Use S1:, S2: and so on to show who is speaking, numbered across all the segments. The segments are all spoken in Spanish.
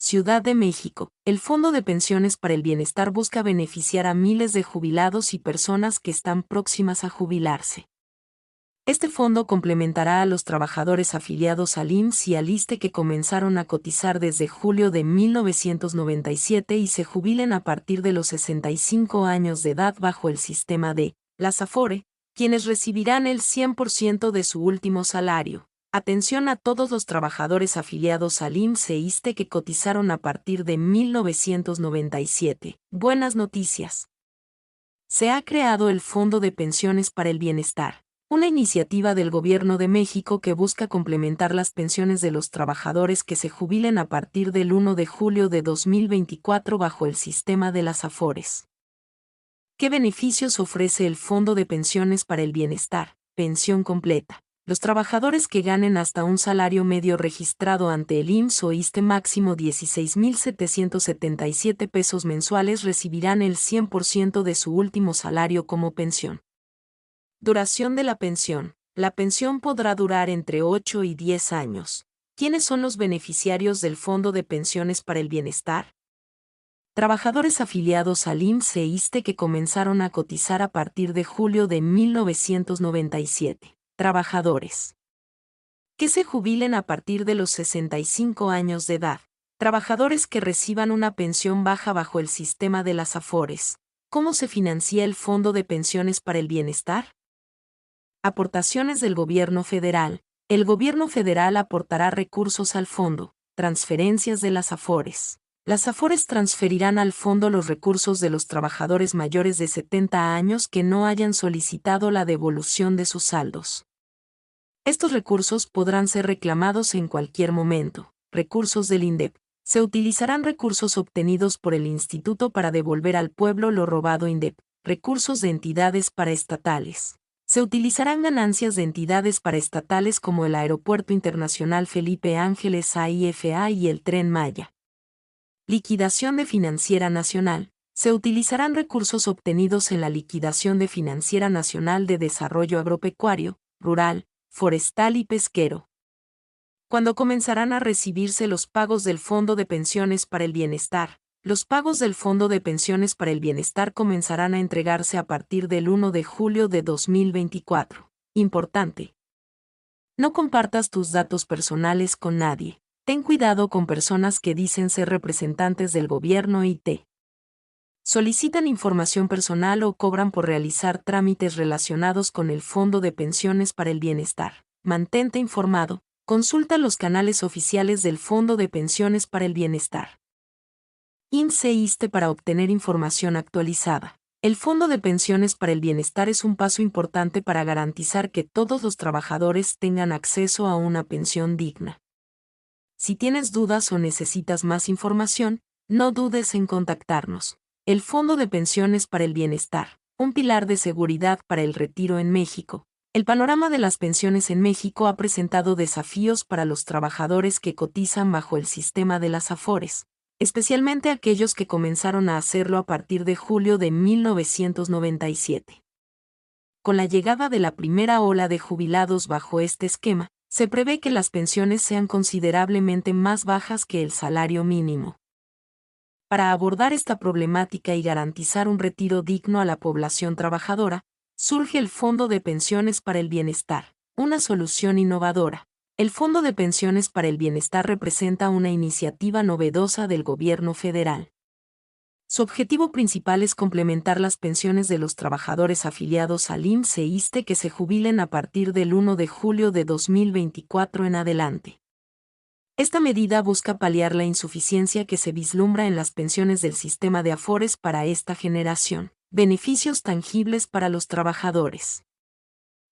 S1: Ciudad de México. El Fondo de Pensiones para el Bienestar busca beneficiar a miles de jubilados y personas que están próximas a jubilarse. Este fondo complementará a los trabajadores afiliados al IMSS y al ISSSTE que comenzaron a cotizar desde julio de 1997 y se jubilen a partir de los 65 años de edad bajo el sistema de las AFORE, quienes recibirán el 100% de su último salario. Atención a todos los trabajadores afiliados al IMSS e ISSSTE que cotizaron a partir de 1997. Buenas noticias. Se ha creado el Fondo de Pensiones para el Bienestar, una iniciativa del Gobierno de México que busca complementar las pensiones de los trabajadores que se jubilen a partir del 1 de julio de 2024 bajo el sistema de las AFORES. ¿Qué beneficios ofrece el Fondo de Pensiones para el Bienestar? Pensión completa. Los trabajadores que ganen hasta un salario medio registrado ante el IMSS o ISSSTE máximo 16,777 pesos mensuales recibirán el 100% de su último salario como pensión. Duración de la pensión. La pensión podrá durar entre 8 y 10 años. ¿Quiénes son los beneficiarios del Fondo de Pensiones para el Bienestar? Trabajadores afiliados al IMSS e ISSSTE que comenzaron a cotizar a partir de julio de 1997. Trabajadores que se jubilen a partir de los 65 años de edad. Trabajadores que reciban una pensión baja bajo el sistema de las AFORES. ¿Cómo se financia el Fondo de Pensiones para el Bienestar? Aportaciones del Gobierno Federal. El Gobierno Federal aportará recursos al fondo. Transferencias de las AFORES. Las AFORES transferirán al fondo los recursos de los trabajadores mayores de 70 años que no hayan solicitado la devolución de sus saldos. Estos recursos podrán ser reclamados en cualquier momento. Recursos del INDEP. Se utilizarán recursos obtenidos por el Instituto para devolver al pueblo lo robado INDEP. Recursos de entidades paraestatales. Se utilizarán ganancias de entidades paraestatales como el Aeropuerto Internacional Felipe Ángeles AIFA y el Tren Maya. Liquidación de Financiera Nacional. Se utilizarán recursos obtenidos en la liquidación de Financiera Nacional de Desarrollo Agropecuario, Rural, Forestal y Pesquero. ¿Cuándo comenzarán a recibirse los pagos del Fondo de Pensiones para el Bienestar? Los pagos del Fondo de Pensiones para el Bienestar comenzarán a entregarse a partir del 1 de julio de 2024. Importante. No compartas tus datos personales con nadie. Ten cuidado con personas que dicen ser representantes del gobierno y te solicitan información personal o cobran por realizar trámites relacionados con el Fondo de Pensiones para el Bienestar. Mantente informado. Consulta los canales oficiales del Fondo de Pensiones para el Bienestar. IMSS e ISSSTE para obtener información actualizada. El Fondo de Pensiones para el Bienestar es un paso importante para garantizar que todos los trabajadores tengan acceso a una pensión digna. Si tienes dudas o necesitas más información, no dudes en contactarnos. El Fondo de Pensiones para el Bienestar, un pilar de seguridad para el retiro en México. El panorama de las pensiones en México ha presentado desafíos para los trabajadores que cotizan bajo el sistema de las AFORES, especialmente aquellos que comenzaron a hacerlo a partir de julio de 1997. Con la llegada de la primera ola de jubilados bajo este esquema, se prevé que las pensiones sean considerablemente más bajas que el salario mínimo. Para abordar esta problemática y garantizar un retiro digno a la población trabajadora, surge el Fondo de Pensiones para el Bienestar, una solución innovadora. El Fondo de Pensiones para el Bienestar representa una iniciativa novedosa del Gobierno federal. Su objetivo principal es complementar las pensiones de los trabajadores afiliados al IMSS e ISSSTE que se jubilen a partir del 1 de julio de 2024 en adelante. Esta medida busca paliar la insuficiencia que se vislumbra en las pensiones del sistema de AFORES para esta generación. Beneficios tangibles para los trabajadores.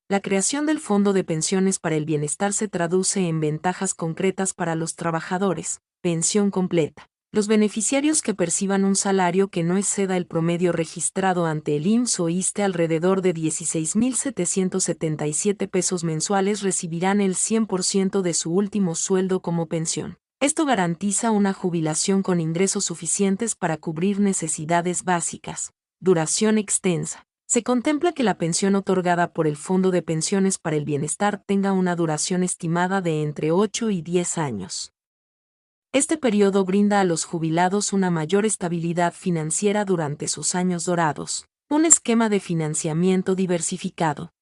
S1: La creación del Fondo de Pensiones para el Bienestar se traduce en ventajas concretas para los trabajadores. Pensión completa. Los beneficiarios que perciban un salario que no exceda el promedio registrado ante el IMSS o ISSSTE alrededor de 16,777 pesos mensuales recibirán el 100% de su último sueldo como pensión. Esto garantiza una jubilación con ingresos suficientes para cubrir necesidades básicas. Duración extensa. Se contempla que la pensión otorgada por el Fondo de Pensiones para el Bienestar tenga una duración estimada de entre 8 y 10 años. Este periodo brinda a los jubilados una mayor estabilidad financiera durante sus años dorados, un esquema de financiamiento diversificado.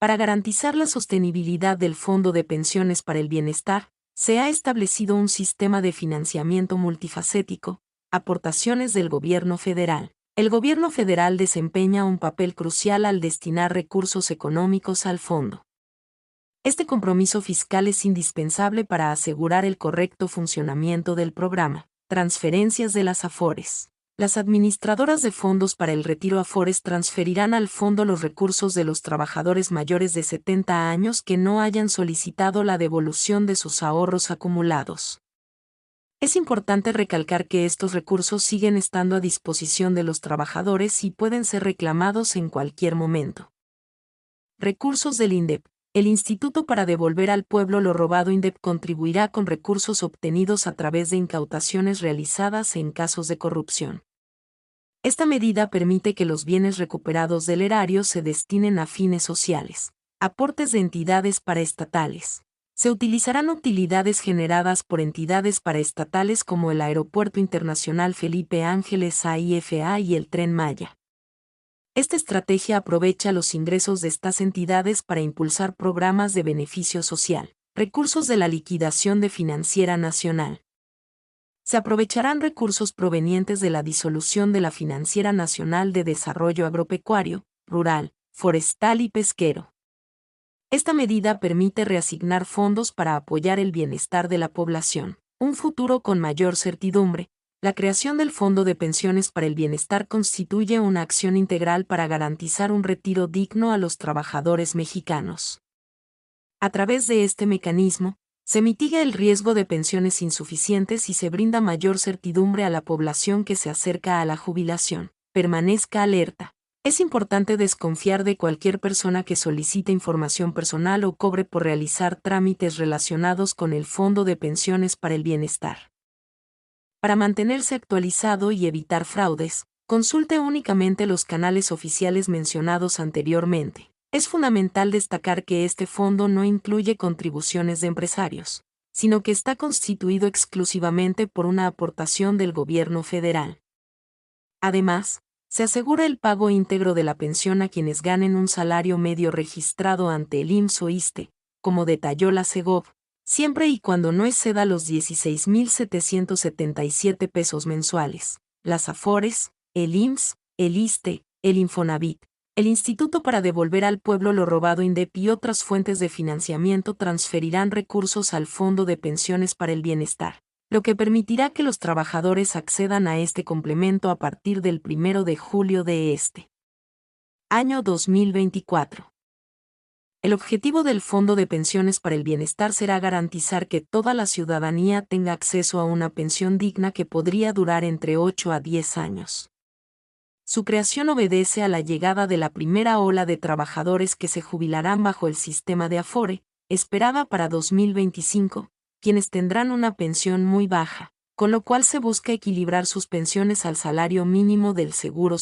S1: Para garantizar la sostenibilidad del Fondo de Pensiones para el Bienestar, se ha establecido un sistema de financiamiento multifacético, aportaciones del Gobierno federal. El Gobierno federal desempeña un papel crucial al destinar recursos económicos al fondo. Este compromiso fiscal es indispensable para asegurar el correcto funcionamiento del programa. Transferencias de las AFORES. Las administradoras de fondos para el retiro AFORES transferirán al fondo los recursos de los trabajadores mayores de 70 años que no hayan solicitado la devolución de sus ahorros acumulados. Es importante recalcar que estos recursos siguen estando a disposición de los trabajadores y pueden ser reclamados en cualquier momento. Recursos del INDEP. El Instituto para Devolver al Pueblo lo Robado INDEP contribuirá con recursos obtenidos a través de incautaciones realizadas en casos de corrupción. Esta medida permite que los bienes recuperados del erario se destinen a fines sociales. Aportes de entidades paraestatales. Se utilizarán utilidades generadas por entidades paraestatales como el Aeropuerto Internacional Felipe Ángeles AIFA y el Tren Maya. Esta estrategia aprovecha los ingresos de estas entidades para impulsar programas de beneficio social. Recursos de la liquidación de Financiera Nacional. Se aprovecharán recursos provenientes de la disolución de la Financiera Nacional de Desarrollo Agropecuario, Rural, Forestal y Pesquero. Esta medida permite reasignar fondos para apoyar el bienestar de la población, un futuro con mayor certidumbre. La creación del Fondo de Pensiones para el Bienestar constituye una acción integral para garantizar un retiro digno a los trabajadores mexicanos. A través de este mecanismo, se mitiga el riesgo de pensiones insuficientes y se brinda mayor certidumbre a la población que se acerca a la jubilación. Permanezca alerta. Es importante desconfiar de cualquier persona que solicite información personal o cobre por realizar trámites relacionados con el Fondo de Pensiones para el Bienestar. Para mantenerse actualizado y evitar fraudes, consulte únicamente los canales oficiales mencionados anteriormente. Es fundamental destacar que este fondo no incluye contribuciones de empresarios, sino que está constituido exclusivamente por una aportación del gobierno federal. Además, se asegura el pago íntegro de la pensión a quienes ganen un salario medio registrado ante el IMSS o ISSSTE, como detalló la Segov, siempre y cuando no exceda los 16,777 pesos mensuales. Las AFORES, el IMSS, el ISSSTE, el Infonavit, el Instituto para Devolver al Pueblo lo Robado INDEP y otras fuentes de financiamiento transferirán recursos al Fondo de Pensiones para el Bienestar, lo que permitirá que los trabajadores accedan a este complemento a partir del 1 de julio de este año 2024. El objetivo del Fondo de Pensiones para el Bienestar será garantizar que toda la ciudadanía tenga acceso a una pensión digna que podría durar entre 8 a 10 años. Su creación obedece a la llegada de la primera ola de trabajadores que se jubilarán bajo el sistema de Afore, esperada para 2025, quienes tendrán una pensión muy baja, con lo cual se busca equilibrar sus pensiones al salario mínimo del Seguro